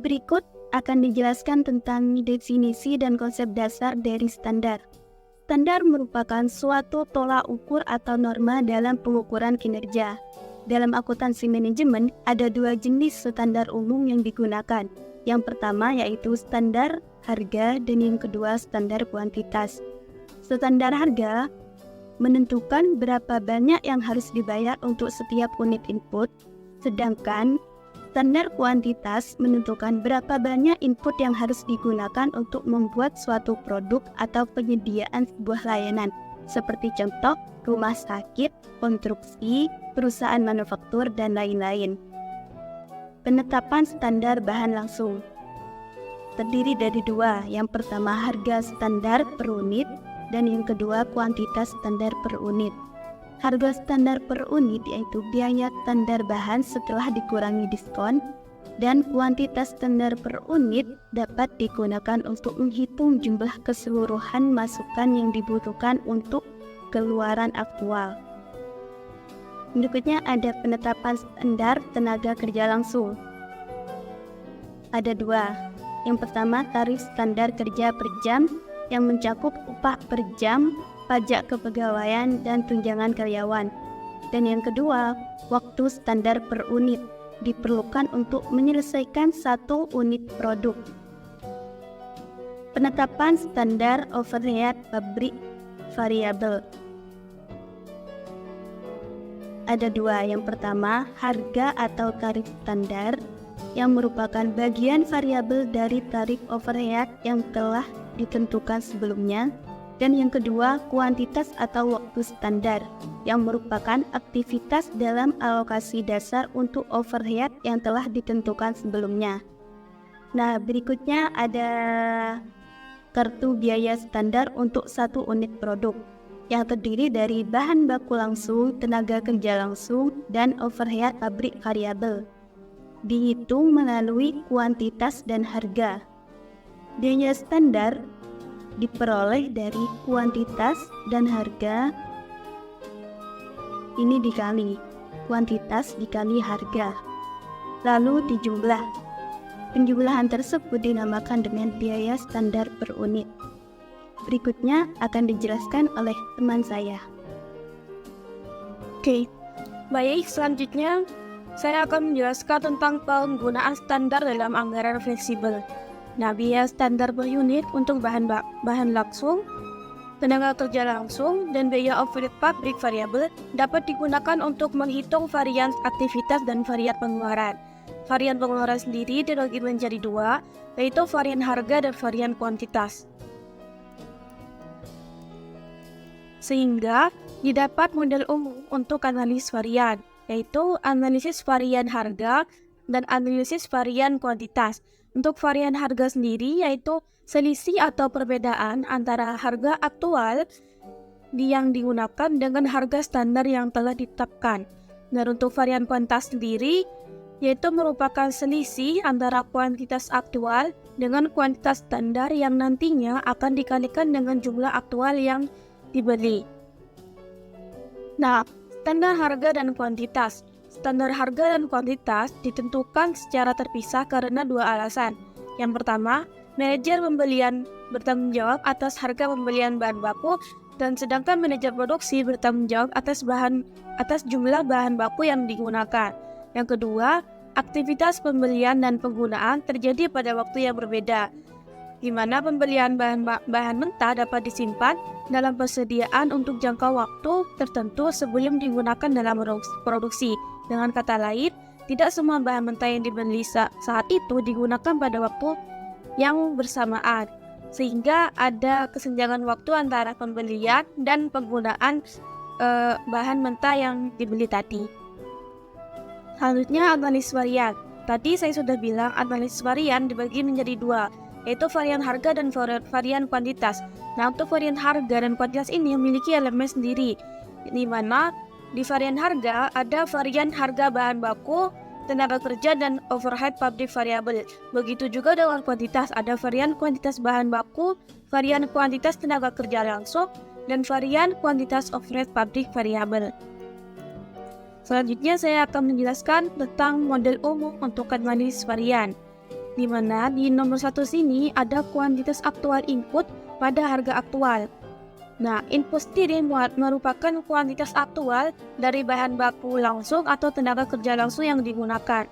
Berikut akan dijelaskan tentang definisi dan konsep dasar dari standar. Standar merupakan suatu tolak ukur atau norma dalam pengukuran kinerja. Dalam akuntansi manajemen, ada dua jenis standar umum yang digunakan. Yang pertama yaitu standar harga dan yang kedua standar kuantitas. Standar harga menentukan berapa banyak yang harus dibayar untuk setiap unit input, sedangkan standar kuantitas menentukan berapa banyak input yang harus digunakan untuk membuat suatu produk atau penyediaan sebuah layanan, seperti contoh rumah sakit, konstruksi, perusahaan manufaktur, dan lain-lain. Penetapan standar bahan langsung terdiri dari dua, yang pertama harga standar per unit, dan yang kedua kuantitas standar per unit. Harga standar per unit yaitu biaya standar bahan setelah dikurangi diskon, dan kuantitas standar per unit dapat digunakan untuk menghitung jumlah keseluruhan masukan yang dibutuhkan untuk keluaran aktual. Berikutnya ada penetapan standar tenaga kerja langsung. Ada dua. Yang pertama tarif standar kerja per jam yang mencakup upah per jam, pajak kepegawaian, dan tunjangan karyawan. Dan yang kedua, waktu standar per unit diperlukan untuk menyelesaikan satu unit produk. Penetapan standar overhead pabrik variabel. Ada dua, yang pertama harga atau tarif standar yang merupakan bagian variabel dari tarif overhead yang telah ditentukan sebelumnya, dan yang kedua kuantitas atau waktu standar yang merupakan aktivitas dalam alokasi dasar untuk overhead yang telah ditentukan sebelumnya. Nah, berikutnya ada kartu biaya standar untuk satu unit produk yang terdiri dari bahan baku langsung, tenaga kerja langsung, dan overhead pabrik variabel. Dihitung melalui kuantitas dan harga. Biaya standar diperoleh dari kuantitas dan harga ini dikali kuantitas dikali harga, lalu dijumlah. Penjumlahan tersebut dinamakan dengan biaya standar per unit. Berikutnya akan dijelaskan oleh teman saya. Oke, baik, selanjutnya saya akan menjelaskan tentang penggunaan standar dalam anggaran fleksibel. Nah, biaya standar per unit untuk bahan langsung, tenaga kerja langsung, dan biaya overhead pabrik variabel dapat digunakan untuk menghitung varian aktivitas dan varian pengeluaran. Varian pengeluaran sendiri dibagi menjadi dua, yaitu varian harga dan varian kuantitas. Sehingga didapat model umum untuk analisis varian, yaitu analisis varian harga dan analisis varian kuantitas. Untuk varian harga sendiri yaitu selisih atau perbedaan antara harga aktual yang digunakan dengan harga standar yang telah ditetapkan. Dan untuk varian kuantitas sendiri yaitu merupakan selisih antara kuantitas aktual dengan kuantitas standar yang nantinya akan dikalikan dengan jumlah aktual yang dibeli. Nah, standar harga dan kuantitas. Standar harga dan kuantitas ditentukan secara terpisah karena dua alasan. Yang pertama, manajer pembelian bertanggung jawab atas harga pembelian bahan baku, dan sedangkan manajer produksi bertanggung jawab atas jumlah bahan baku yang digunakan. Yang kedua, aktivitas pembelian dan penggunaan terjadi pada waktu yang berbeda, di mana pembelian bahan mentah dapat disimpan dalam persediaan untuk jangka waktu tertentu sebelum digunakan dalam produksi. Dengan kata lain, tidak semua bahan mentah yang dibeli saat itu digunakan pada waktu yang bersamaan, sehingga ada kesenjangan waktu antara pembelian dan penggunaan bahan mentah yang dibeli tadi. Selanjutnya, analisis varian. Tadi saya sudah bilang analisis varian dibagi menjadi dua, yaitu varian harga dan varian kuantitas. Nah, untuk varian harga dan kuantitas ini memiliki elemen sendiri, di mana di varian harga ada varian harga bahan baku, tenaga kerja, dan overhead pabrik variabel. Begitu juga dengan kuantitas, ada varian kuantitas bahan baku, varian kuantitas tenaga kerja langsung, dan varian kuantitas overhead pabrik variabel. Selanjutnya saya akan menjelaskan tentang model umum untuk analisis varian. di mana di nomor 1 sini ada kuantitas aktual input pada harga aktual. Nah, input sendiri merupakan kuantitas aktual dari bahan baku langsung atau tenaga kerja langsung yang digunakan.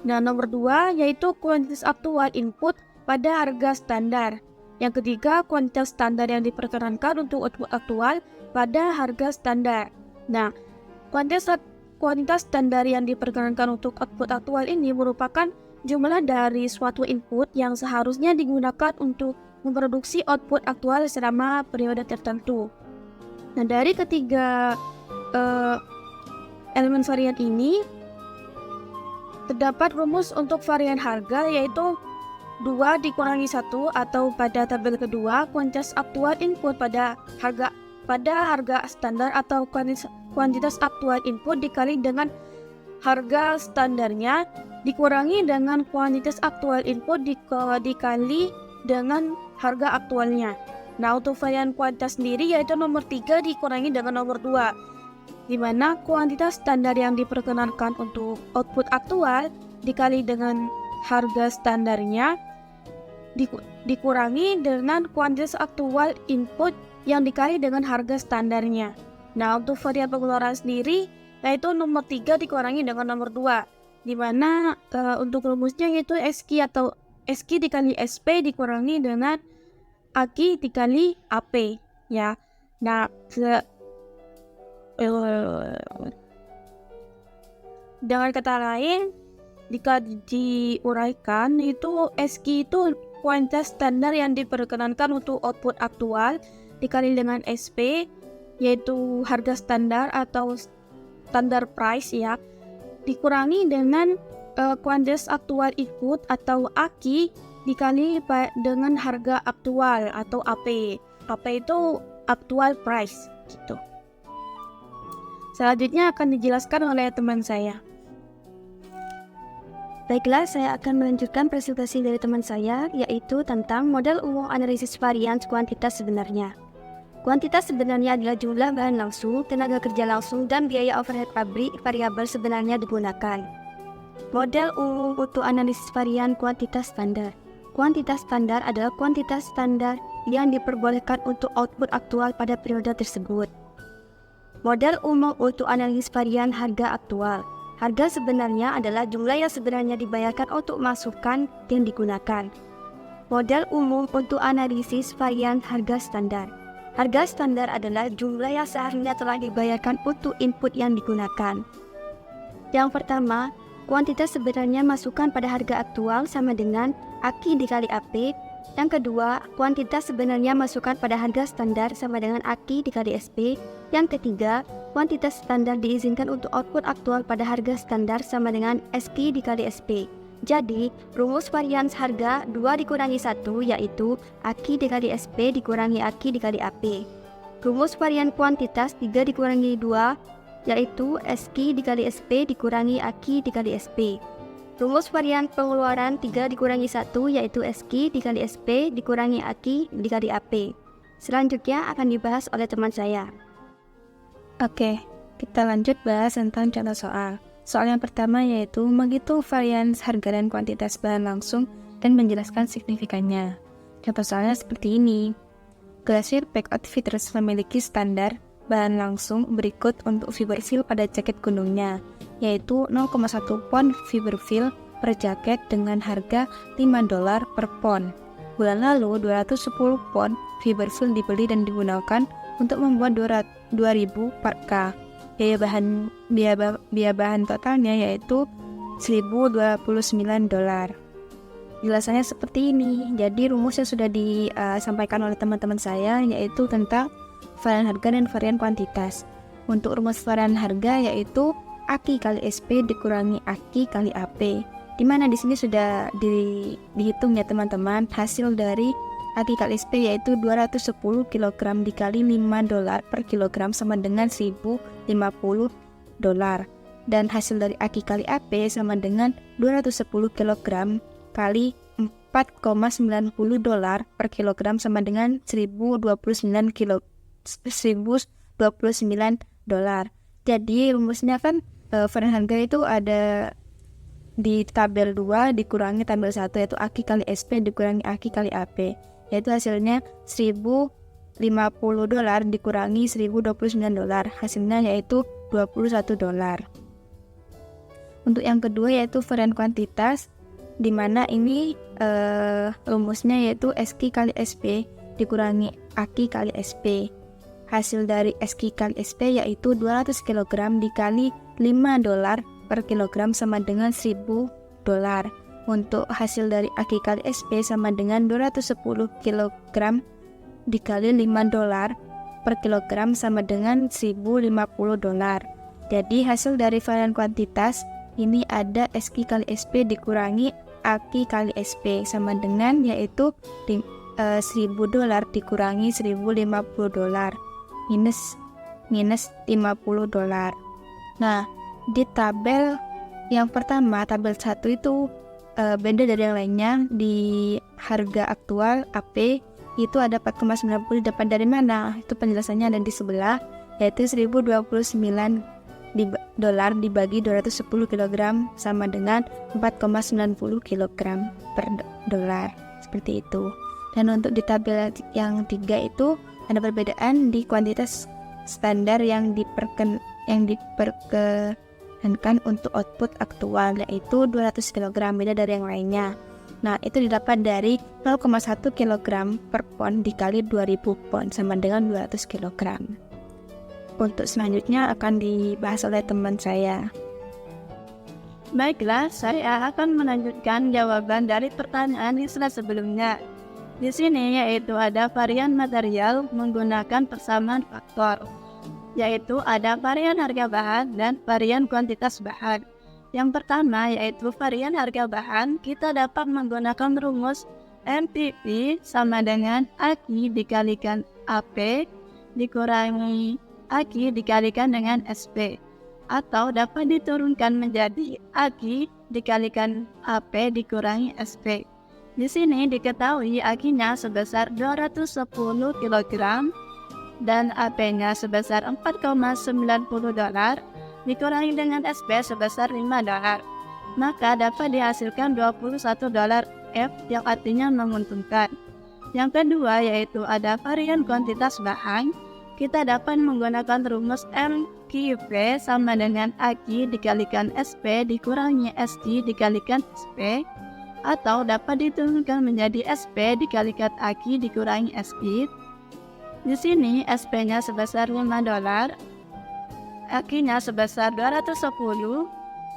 Nah, nomor 2 yaitu kuantitas aktual input pada harga standar. Yang ketiga, kuantitas standar yang diperkenankan untuk output aktual pada harga standar. Nah, kuantitas standar yang diperkenankan untuk output aktual ini merupakan jumlah dari suatu input yang seharusnya digunakan untuk memproduksi output aktual selama periode tertentu. Nah, dari ketiga elemen varian ini terdapat rumus untuk varian harga, yaitu 2 dikurangi 1, atau pada tabel kedua kuantitas aktual input pada harga standar atau kuantitas aktual input dikali dengan harga standarnya dikurangi dengan kuantitas aktual input dikali dengan harga aktualnya. Nah, untuk varian kuantitas sendiri yaitu nomor 3 dikurangi dengan nomor 2, di mana kuantitas standar yang diperkenankan untuk output aktual dikali dengan harga standarnya dikurangi dengan kuantitas aktual input yang dikali dengan harga standarnya. Nah, untuk varian pengeluaran sendiri yaitu nomor 3 dikurangi dengan nomor 2, di mana untuk rumusnya yaitu SQ dikali SP dikurangi dengan AQ dikali AP, ya. Nah, dengan kata lain, jika diuraikan itu SQ itu kuantitas standar yang diperkenankan untuk output aktual dikali dengan SP, yaitu harga standar atau standar price, ya, dikurangi dengan kuantitas aktual input atau AQ dikali dengan harga aktual atau AP. AP itu actual price, gitu. Selanjutnya akan dijelaskan oleh teman saya. Baiklah, saya akan melanjutkan presentasi dari teman saya, yaitu tentang model umum analisis varian kuantitas sebenarnya. Kuantitas sebenarnya adalah jumlah bahan langsung, tenaga kerja langsung, dan biaya overhead pabrik variabel sebenarnya digunakan. Model umum untuk analisis varian kuantitas standar. Kuantitas standar adalah kuantitas standar yang diperbolehkan untuk output aktual pada periode tersebut. Model umum untuk analisis varian harga aktual. Harga sebenarnya adalah jumlah yang sebenarnya dibayarkan untuk masukan yang digunakan. Model umum untuk analisis varian harga standar. Harga standar adalah jumlah yang seharusnya telah dibayarkan untuk input yang digunakan. Yang pertama, kuantitas sebenarnya masukan pada harga aktual sama dengan AQ dikali AP. Yang kedua, kuantitas sebenarnya masukan pada harga standar sama dengan AQ dikali SP. Yang ketiga, kuantitas standar diizinkan untuk output aktual pada harga standar sama dengan SQ dikali SP. Jadi, rumus varian harga 2 dikurangi 1 yaitu AQ dikali SP dikurangi AQ dikali AP. Rumus varian kuantitas 3 dikurangi 2 yaitu SQ dikali SP dikurangi AQ dikali SP. Rumus varian pengeluaran 3 dikurangi 1 yaitu SQ dikali SP dikurangi AQ dikali AP. Selanjutnya akan dibahas oleh teman saya. Oke, kita lanjut bahas tentang contoh soal. Soal yang pertama yaitu menghitung varian harga dan kuantitas bahan langsung dan menjelaskan signifikannya. Contoh soalnya seperti ini. Glacier Pack Outfitters memiliki standar bahan langsung berikut untuk fiberfill pada jaket gunungnya, yaitu 0,1 pon fiberfill per jaket dengan harga $5 per pon. Bulan lalu 210 pon fiberfill dibeli dan digunakan untuk membuat 2.000 parka. Biaya bahan totalnya yaitu $1.029. Jelasannya seperti ini. Jadi rumus yang sudah disampaikan oleh teman-teman saya yaitu tentang varian harga dan varian kuantitas. Untuk rumus varian harga yaitu AQ kali SP dikurangi AQ kali AP. Dimana di sini sudah dihitung ya teman-teman, hasil dari AQ kali SP yaitu 210 kg dikali $5 per kilogram sama dengan $1.050. Dan hasil dari AQ kali AP sama dengan 210 kg kali $4,90 per kilogram sama dengan $1.029. Jadi rumusnya kan varian harga itu ada di tabel 2 dikurangi tabel 1, yaitu AQ kali SP dikurangi AQ kali AP, yaitu hasilnya $1.050 dikurangi $1.029, hasilnya yaitu $21. Untuk yang kedua yaitu varian kuantitas, di mana ini rumusnya yaitu SQ kali SP dikurangi AQ kali SP. Hasil dari SQ kali SP yaitu 200 kg dikali $5 per kilogram sama dengan $1.000. Untuk hasil dari AQ kali SP sama dengan 210 kg dikali $5 per kilogram sama dengan $1.050. Jadi hasil dari varian kuantitas ini ada SQ kali SP dikurangi AQ kali SP sama dengan yaitu $1.000 dikurangi $1.050 minus $50. Nah, di tabel yang pertama, tabel 1 itu beda dari yang lainnya. Di harga aktual AP itu ada 4,90 dapat dari mana? Itu penjelasannya ada di sebelah, yaitu $1.029 dibagi 210 kg sama dengan 4,90 kg per dolar, seperti itu. Dan untuk di tabel yang 3 itu ada perbedaan di kuantitas standar yang diperkenankan untuk output aktual, yaitu 200 kg, beda dari yang lainnya. Nah, itu didapat dari 0,1 kg per pon dikali 2000 pon sama dengan 200 kg. Untuk selanjutnya akan dibahas oleh teman saya. Baiklah, saya akan melanjutkan jawaban dari pertanyaan di slide sebelumnya. Di sini yaitu ada varian material menggunakan persamaan faktor, yaitu ada varian harga bahan dan varian kuantitas bahan. Yang pertama yaitu varian harga bahan, kita dapat menggunakan rumus MPV sama dengan AQ dikalikan AP dikurangi AQ dikalikan dengan SP, atau dapat diturunkan menjadi AQ dikalikan AP dikurangi SP. Di sini diketahui AQ-nya sebesar 210 kg dan AP-nya sebesar $4,90 dikurangi dengan SP sebesar $5, maka dapat dihasilkan $21 F yang artinya menguntungkan. Yang kedua yaitu ada varian kuantitas bahan, kita dapat menggunakan rumus MQV sama dengan AQ dikalikan SP dikurangi SQ dikalikan SP, atau dapat diturunkan menjadi SP dikalikan AQ dikurangi SQ. Di sini SP-nya sebesar $5, AQ-nya sebesar 210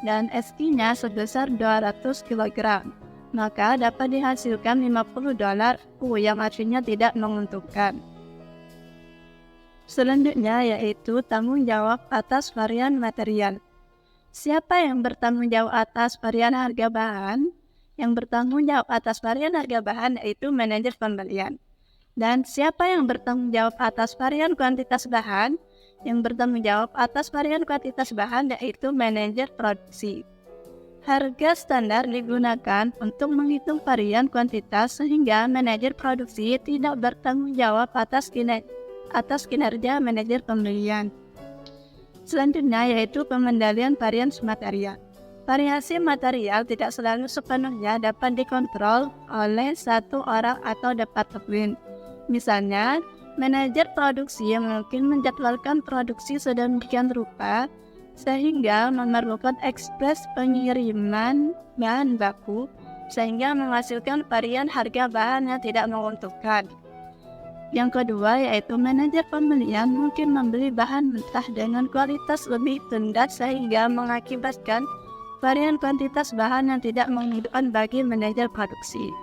dan SQ-nya sebesar 200 kg. Maka dapat dihasilkan $50 yang artinya tidak menguntungkan. Selanjutnya yaitu tanggung jawab atas varian material. Siapa yang bertanggung jawab atas varian harga bahan? Yang bertanggung jawab atas varian harga bahan yaitu manajer pembelian. Dan siapa yang bertanggung jawab atas varian kuantitas bahan? Yang bertanggung jawab atas varian kuantitas bahan yaitu manajer produksi. Harga standar digunakan untuk menghitung varian kuantitas sehingga manajer produksi tidak bertanggung jawab atas kinerja manajer pembelian. Selanjutnya yaitu pengendalian variasi material. Variasi material tidak selalu sepenuhnya dapat dikontrol oleh satu orang atau departemen. Misalnya, manajer produksi yang mungkin menjadwalkan produksi sedemikian rupa sehingga memerlukan ekspres pengiriman bahan baku sehingga menghasilkan varian harga bahan yang tidak menguntungkan. Yang kedua yaitu manajer pembelian mungkin membeli bahan mentah dengan kualitas lebih rendah sehingga mengakibatkan varian kuantitas bahan yang tidak menguntungkan bagi manajer produksi.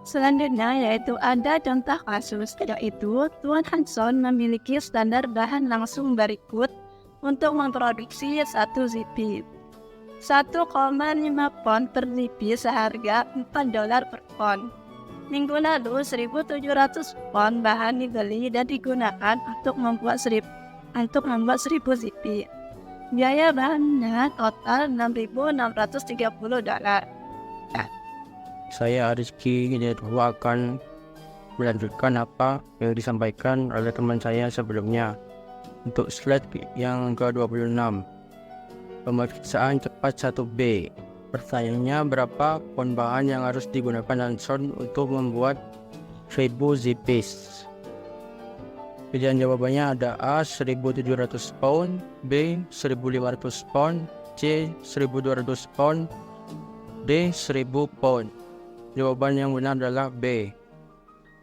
Selanjutnya yaitu ada contoh kasus, yaitu Tuan Hanson memiliki standar bahan langsung berikut untuk memproduksi 1 zip. 1,5 pon per zip seharga $4 per pon. Minggu lalu 1.700 pon bahan dibeli dan digunakan untuk membuat 1.000 zip. Biaya bahannya total $6.630. Saya Rizky Hidayatullah akan melanjutkan apa yang disampaikan oleh teman saya sebelumnya. Untuk slide yang ke-26, pemeriksaan cepat 1B. Pertanyaannya, berapa pound bahan yang harus digunakan Hanson untuk membuat 1000 zippies? Pilihan jawabannya ada A. 1700 pound, B. 1500 pound, C. 1200 pound, D. 1000 pound. Jawaban yang benar adalah B.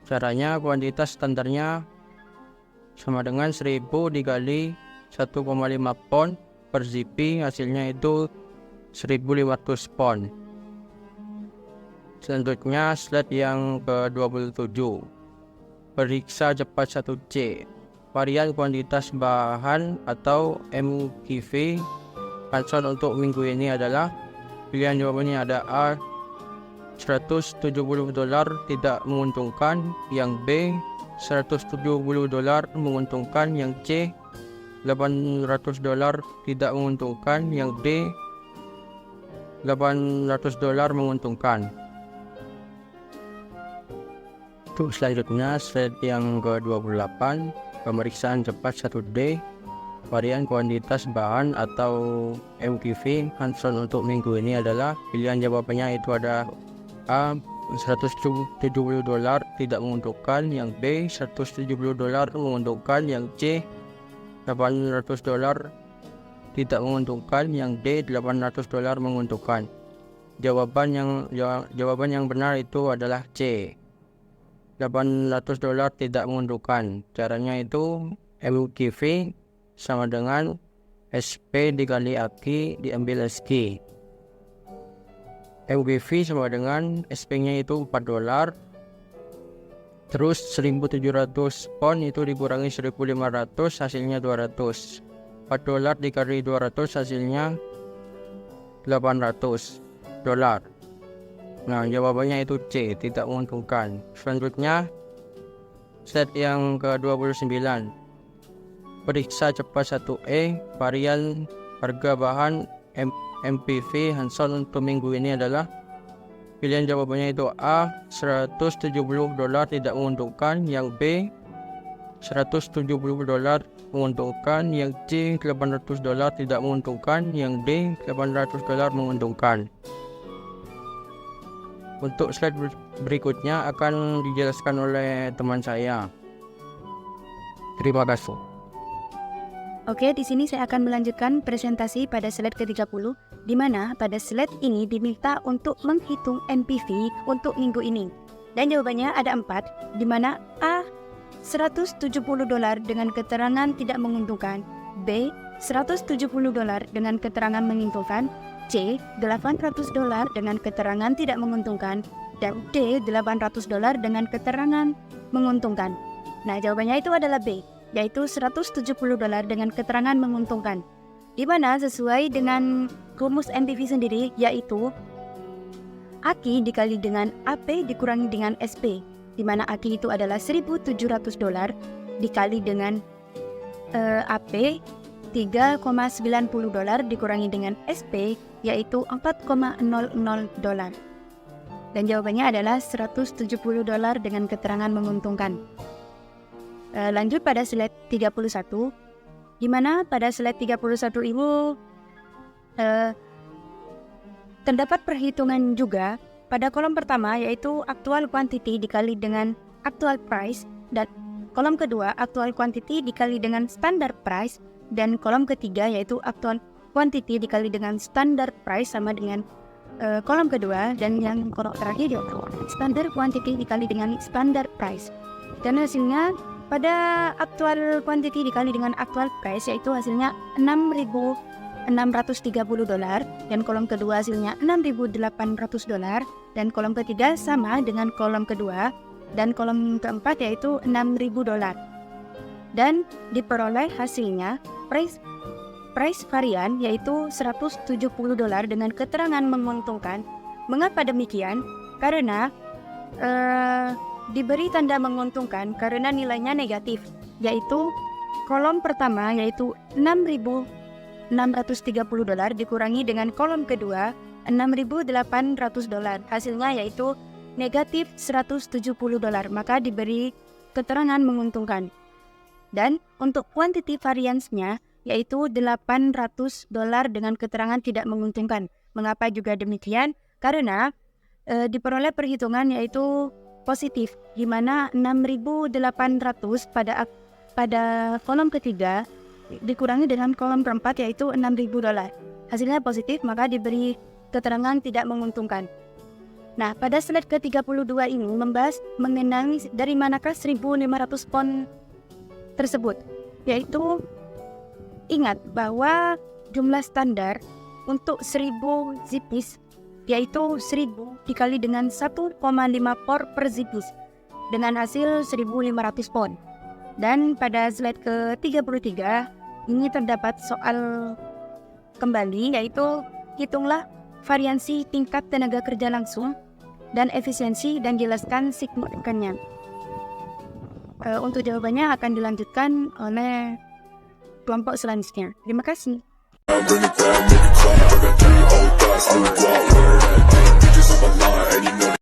Caranya, kuantitas standarnya sama dengan 1000 dikali 1,5 pound per zippy, hasilnya itu 1500 pound. Selanjutnya slide yang ke-27. Periksa cepat 1C. Varian kuantitas bahan atau MQV Hanson untuk minggu ini adalah, pilihan jawabannya ada A. $170 tidak menguntungkan, yang B. $170 menguntungkan, yang C. $800 tidak menguntungkan, yang D. $800 menguntungkan. Untuk selanjutnya slide yang ke-28, pemeriksaan cepat 1D. Varian kuantitas bahan atau MQV Hanson untuk minggu ini adalah, pilihan jawabannya itu ada A. $170 tidak menguntungkan, yang B. $170 menguntungkan, yang C. $800 tidak menguntungkan, yang D. $800 menguntungkan. Jawaban yang benar itu adalah C. $800 tidak menguntungkan. Caranya itu MQV sama dengan SP dikali AQ diambil SQ. MQV sama dengan SP-nya itu $4. Terus 1700 pound itu dikurangi 1500, hasilnya 200. $4 dikali 200 hasilnya $800. Nah, jawabannya itu C, tidak menguntungkan. Selanjutnya set yang ke-29. Periksa cepat 1E. Varian harga bahan MPV Hanson untuk minggu ini adalah, pilihan jawabannya itu A. $170 tidak menguntungkan, yang B. $170 menguntungkan, yang C. $800 tidak menguntungkan, yang D. $800 menguntungkan. Untuk slide berikutnya akan dijelaskan oleh teman saya. Terima kasih. Oke, di sini saya akan melanjutkan presentasi pada slide ke-30, di mana pada slide ini diminta untuk menghitung MPV untuk minggu ini. Dan jawabannya ada 4, di mana A. $170 dengan keterangan tidak menguntungkan, B. $170 dengan keterangan menguntungkan, C. $800 dengan keterangan tidak menguntungkan, dan D. $800 dengan keterangan menguntungkan. Nah, jawabannya itu adalah B, yaitu $170 dengan keterangan menguntungkan, di mana sesuai dengan rumus MPV sendiri, yaitu AQ dikali dengan AP dikurangi dengan SP, di mana AQ itu adalah $1.700 dikali dengan AP $3,90 dikurangi dengan SP, yaitu $4,00. Dan jawabannya adalah $170 dengan keterangan menguntungkan. Lanjut pada slide 31, di mana pada slide 31 ini terdapat perhitungan juga pada kolom pertama, yaitu actual quantity dikali dengan actual price, dan kolom kedua actual quantity dikali dengan standard price, dan kolom ketiga yaitu actual quantity dikali dengan standard price sama dengan kolom kedua, dan yang kolom terakhir yaitu standard quantity dikali dengan standard price. Dan hasilnya pada actual quantity dikali dengan actual price yaitu hasilnya $6.630, dan kolom kedua hasilnya $6.800, dan kolom ketiga sama dengan kolom kedua, dan kolom keempat yaitu $6.000. Dan diperoleh hasilnya price varian yaitu $170 dengan keterangan menguntungkan. Mengapa demikian? Karena diberi tanda menguntungkan karena nilainya negatif, yaitu kolom pertama yaitu $6.630 dikurangi dengan kolom kedua $6.800, hasilnya yaitu negatif $170, maka diberi keterangan menguntungkan. Dan untuk quantity variance-nya yaitu $800 dengan keterangan tidak menguntungkan, Mengapa juga demikian? Karena diperoleh perhitungan yaitu positif, di mana 6.800 pada kolom ketiga dikurangi dengan kolom keempat yaitu $6.000. Hasilnya positif, maka diberi keterangan tidak menguntungkan. Nah, pada slide ke-32 ini membahas mengenai dari manakah 1.500 pound tersebut. Yaitu ingat bahwa jumlah standar untuk 1.000 zipis yaitu 1.000 dikali dengan 1,5 por per zipis dengan hasil 1.500 pound. Dan pada slide ke-33 ini terdapat soal kembali yaitu hitunglah variansi tingkat tenaga kerja langsung dan efisiensi dan jelaskan signifikannya. Untuk jawabannya akan dilanjutkan oleh kelompok selanjutnya. Terima kasih. Bring it down, make it clap. I got 3 old thoughts, new guap, wear that thing. Bitches on my line, and you know